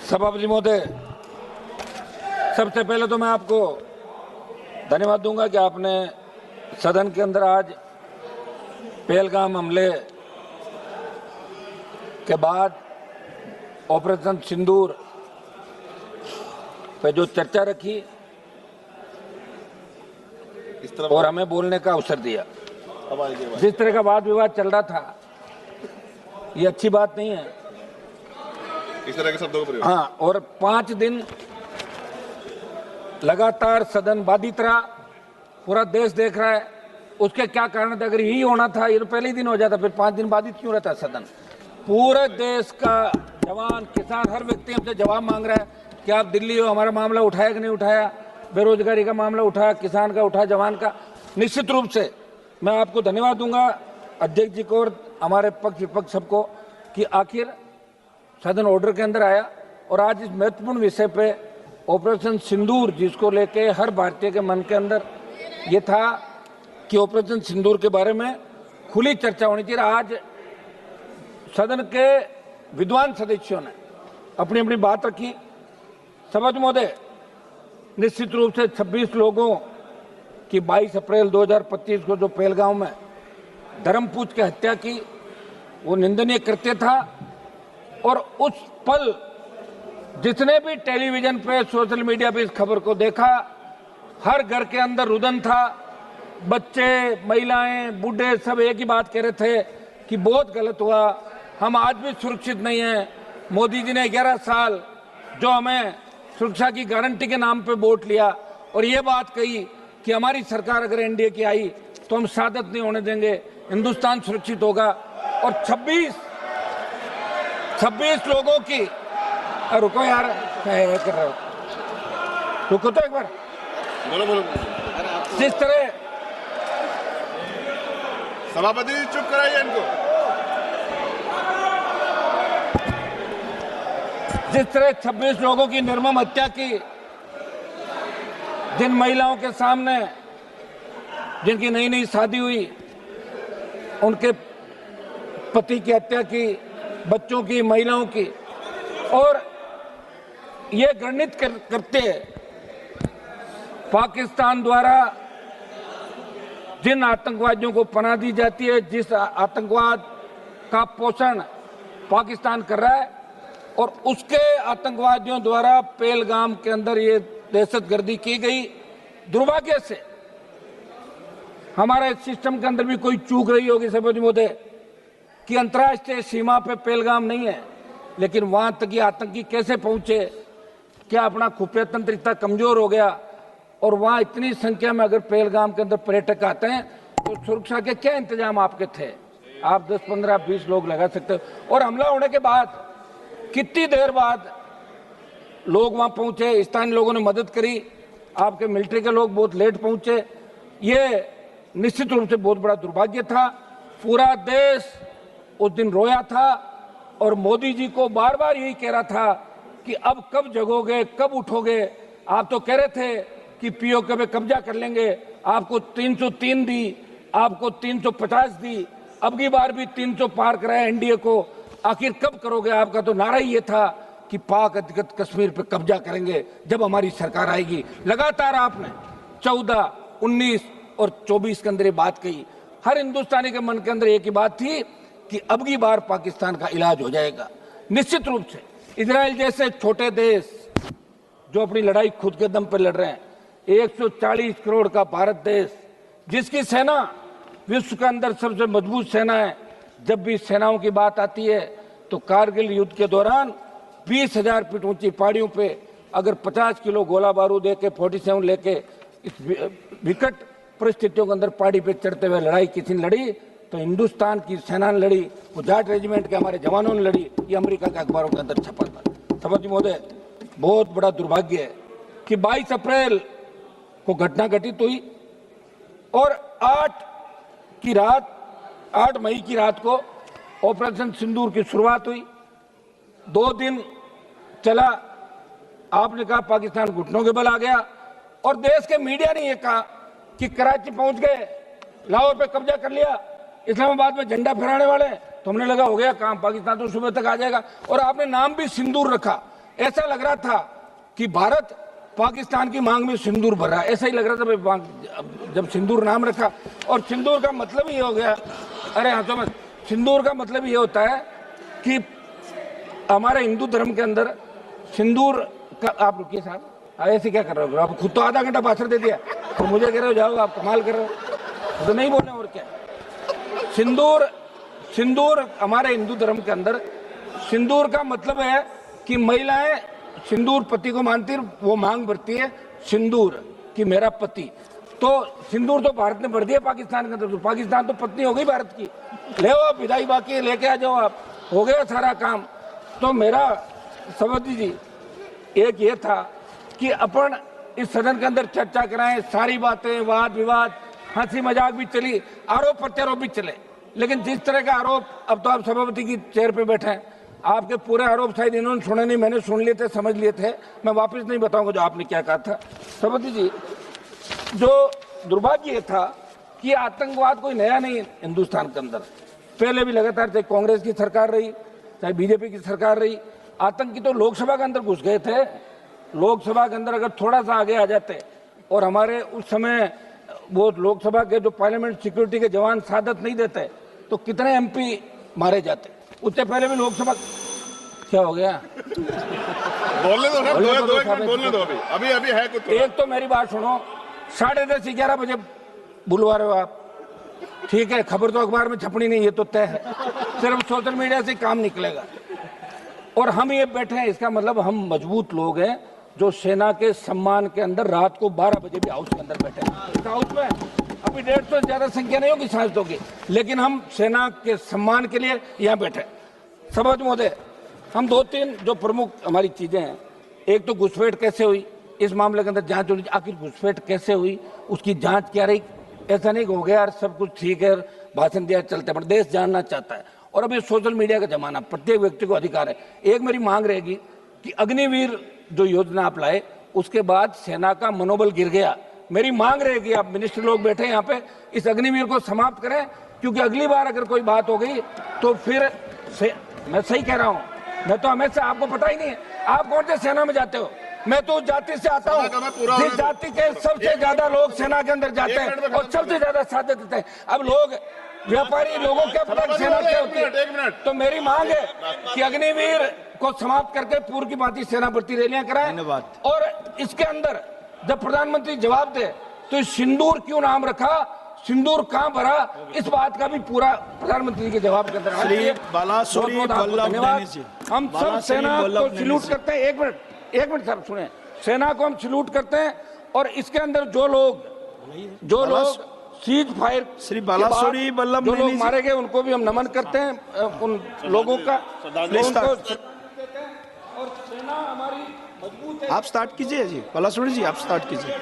सभापति महोदय, सबसे पहले तो मैं आपको धन्यवाद दूंगा कि आपने सदन के अंदर आज पहलगाम हमले के बाद ऑपरेशन सिंदूर पे जो चर्चा रखी और हमें बोलने का अवसर दिया। जिस तरह का वाद विवाद चल रहा था, ये अच्छी बात नहीं है। इस तरह के शब्दों का प्रयोग। हाँ, और 5 दिन लगातार सदन बाधित रहा, पूरा देश देख रहा है। उसके क्या कारण थे? अगर यही होना था, ये तो पहले ही दिन हो जाता, फिर 5 दिन बाधित क्यों रहता सदन? पूरे देश का जवान, किसान, हर व्यक्ति हमसे जवाब मांग रहा है कि आप दिल्ली हो, हमारा मामला उठाया कि नहीं उठाया, बेरोजगारी का मामला उठाया, किसान का उठाया, जवान का। निश्चित रूप से मैं आपको धन्यवाद दूंगा, अध्यक्ष जी को और हमारे पक्ष विपक्ष सबको, कि आखिर सदन ऑर्डर के अंदर आया और आज इस महत्वपूर्ण विषय पे ऑपरेशन सिंदूर, जिसको लेके हर भारतीय के मन के अंदर ये था कि ऑपरेशन सिंदूर के बारे में खुली चर्चा होनी चाहिए। आज सदन के विद्वान सदस्यों ने अपनी अपनी बात रखी। सभापति महोदय, निश्चित रूप से 26 लोगों की 22 अप्रैल 2025 को जो पहलगाम में धर्म पूछ के हत्या की, वो निंदनीय कृत्य था। और उस पल जिसने भी टेलीविजन पे, सोशल मीडिया पे इस खबर को देखा, हर घर के अंदर रुदन था। बच्चे, महिलाएं, बूढ़े सब एक ही बात कह रहे थे कि बहुत गलत हुआ, हम आज भी सुरक्षित नहीं हैं। मोदी जी ने 11 साल जो हमें सुरक्षा की गारंटी के नाम पे वोट लिया और ये बात कही कि हमारी सरकार अगर एनडीए की आई तो हम शहादत नहीं होने देंगे, हिंदुस्तान सुरक्षित होगा। और 26 लोगों की, रुको यार, कर रहे हो, रुको तो एक बार। बोलो। जिस तरह सभापति चुप कराइए इनको। जिस तरह 26 लोगों की निर्मम हत्या की, जिन महिलाओं के सामने, जिनकी नई नई शादी हुई, उनके पति की हत्या की, बच्चों की, महिलाओं की, और ये घृणित करते पाकिस्तान द्वारा जिन आतंकवादियों को पनाह दी जाती है, जिस आतंकवाद का पोषण पाकिस्तान कर रहा है, और उसके आतंकवादियों द्वारा पहलगाम के अंदर ये दहशतगर्दी की गई। दुर्भाग्य से हमारे सिस्टम के अंदर भी कोई चूक रही होगी सभापति महोदय, कि अंतर्राष्ट्रीय सीमा पे पहलगाम नहीं है, लेकिन वहां तक ये आतंकी कैसे पहुंचे? क्या अपना खुफिया तंत्र इतना कमजोर हो गया? और वहां इतनी संख्या में अगर पहलगाम के अंदर पर्यटक आते हैं तो सुरक्षा के क्या इंतजाम आपके थे? आप 10, 15, 20 लोग लगा सकते हो। और हमला होने के बाद कितनी देर बाद लोग वहां पहुंचे, स्थानीय लोगों ने मदद करी, आपके मिलिट्री के लोग बहुत लेट पहुंचे। ये निश्चित रूप से बहुत बड़ा दुर्भाग्य था। पूरा देश उस दिन रोया था और मोदी जी को बार बार यही कह रहा था कि अब कब जगोगे, कब उठोगे? आप तो कह रहे थे कि पीओके पे कब्जा कर लेंगे, आपको 303 दी, आपको 350 दी, अब की बार भी 300 पार कराया एनडीए को। आखिर कब करोगे? आपका तो नारा ही ये था कि पाक अधिकृत कश्मीर पे कब्जा करेंगे जब हमारी सरकार आएगी। लगातार आपने 14, 19 और 24 के अंदर ये बात कही। हर हिंदुस्तानी के मन के अंदर एक ही बात थी कि अब की बार पाकिस्तान का इलाज हो जाएगा। निश्चित रूप से इजराइल जैसे छोटे देश जो अपनी लड़ाई खुद के दम पर लड़ रहे हैं, 140 करोड़ का भारत देश, जिसकी सेना विश्व के अंदर सबसे मजबूत सेना है। जब भी सेनाओं की बात आती है तो कारगिल युद्ध के दौरान 20,000 फीट ऊंची पहाड़ियों पे अगर 50 किलो गोला बारूद AK-47 लेके इस विकट परिस्थितियों के अंदर पहाड़ी पे चढ़ते हुए लड़ाई किसी ने लड़ी तो हिंदुस्तान की सेना ने लड़ी, गुजरात रेजिमेंट के हमारे जवानों ने लड़ी। ये अमेरिका के अखबारों के अंदर छपा था। सभापति महोदय, बहुत बड़ा दुर्भाग्य है कि 22 अप्रैल को घटना घटित हुई और 8 मई की रात को ऑपरेशन सिंदूर की शुरुआत हुई। 2 दिन चला। आपने कहा पाकिस्तान घुटनों के बल आ गया और देश के मीडिया ने यह कहा कि कराची पहुंच गए, लाहौर पे कब्जा कर लिया, इस्लामाबाद में झंडा फहराने वाले। तो हमने लगा हो गया काम, पाकिस्तान तो सुबह तक आ जाएगा। और आपने नाम भी सिंदूर रखा। ऐसा लग रहा था कि भारत पाकिस्तान की मांग में सिंदूर भर रहा है, ऐसा ही लग रहा था भाई जब सिंदूर नाम रखा। और सिंदूर का मतलब ही हो गया, अरे हाँ समझ, सिंदूर का मतलब ये होता है कि हमारे हिंदू धर्म के अंदर सिंदूर का, आप रुकिए साहब, ऐसे क्या कर रहे हो आप, खुद तो आधा घंटा भाषण दे दिया तो मुझे कह रहे हो जाओ, आप कमाल कर रहे हो, तो नहीं बोले और क्या। सिंदूर हमारे हिंदू धर्म के अंदर सिंदूर का मतलब है कि महिलाएं सिंदूर पति को मानती है, वो मांग भरती है सिंदूर कि मेरा पति। तो सिंदूर तो भारत ने भर दिया पाकिस्तान के अंदर, तो पाकिस्तान तो पत्नी हो गई भारत की, ले आओ विदाई बाकी लेके आ जाओ आप, हो गया सारा काम। तो मेरा सभापति जी एक ये था कि अपन इस सदन के अंदर चर्चा कराएं, सारी बातें, वाद विवाद, हंसी मजाक भी चली, आरोप प्रत्यारोप भी चले, लेकिन जिस तरह का आरोप, अब तो आप सभापति की चेयर पे बैठे हैं, आपके पूरे आरोप शायद इन्होंने सुने नहीं, मैंने सुन लिए थे, समझ लिए थे, मैं वापस नहीं बताऊंगा जो आपने क्या कहा था। सभापति जी, जो दुर्भाग्य था कि आतंकवाद कोई नया नहीं है हिंदुस्तान के अंदर, पहले भी लगातार चाहे कांग्रेस की सरकार रही चाहे बीजेपी की सरकार रही, आतंकी तो लोकसभा के अंदर घुस गए थे। लोकसभा के अंदर अगर थोड़ा सा आगे आ जाते और हमारे उस समय वो लोकसभा के जो पार्लियामेंट सिक्योरिटी के जवान सादत नहीं देते तो कितने एमपी मारे जाते। उससे पहले भी लोकसभा, क्या हो गया, बोलने दो ना, दो एक मिनट बोलने दो, अभी अभी है कुछ। एक तो मेरी बात सुनो, 10:30 11 बजे बुलवा रहे हो आप, ठीक है, खबर तो अखबार में छपनी नहीं, ये तो तय है, सिर्फ सोशल मीडिया से काम निकलेगा। और हम ये बैठे हैं, इसका मतलब हम मजबूत लोग हैं जो सेना के सम्मान के अंदर रात को 12 बजे भी हाउस के अंदर बैठे हैं। इस हाउस में अभी 150 से ज्यादा संख्या नहीं होगी सांसदों की, लेकिन हम सेना के सम्मान के लिए यहाँ बैठे। सभापति महोदय, हम 2-3 जो प्रमुख हमारी चीजें हैं, एक तो घुसपैठ कैसे हुई, इस मामले के अंदर जांच होनी, आखिर घुसपैठ कैसे हुई, उसकी जांच क्या रही। ऐसा नहीं हो गया यार सब कुछ ठीक है, भाषण दिया चलते, पर देश जानना चाहता है। और अब ये सोशल मीडिया का जमाना, प्रत्येक व्यक्ति को अधिकार है। एक मेरी मांग रहेगी कि अग्निवीर जो योजना आप लाए, उसके बाद सेना का मनोबल गिर गया, मेरी मांग रहेगी, आप मिनिस्टर लोग बैठे यहाँ पे, इस अग्निवीर को समाप्त करें, क्योंकि अगली बार अगर कोई बात हो गई तो फिर मैं सही कह रहा हूँ, मैं तो हमेशा, आपको पता ही नहीं है आप कौन से सेना में जाते हो, मैं तो जाति से आता हूँ जिस जाति के सबसे ज्यादा लोग सेना के अंदर जाते हैं और सबसे ज्यादा साथ देते हैं। अब लोग व्यापारी लोगों क्या पता सेना क्या होती है। तो मेरी मांग है कि अग्निवीर को समाप्त करके पूर्व की भांति सेना भर्ती रैलियां कराएं। और इसके अंदर जब प्रधानमंत्री जवाब दे तो सिंदूर क्यों नाम रखा, सिंदूर कहां भरा, इस बात का भी पूरा प्रधानमंत्री के जवाब के अंदर धन्यवाद। हम सब सेना को सैल्यूट करते हैं। एक मिनट साहब सुने, सेना को हम सैल्यूट करते हैं और इसके अंदर जो लोग सीज फायर श्री बालासुरी वल्लभ जो लोग मारे गए उनको भी हम नमन करते हैं, उन लोगों का उनको, और सेना हमारी मजबूत है। आप स्टार्ट कीजिए जी, बालासुरी जी आप स्टार्ट कीजिए।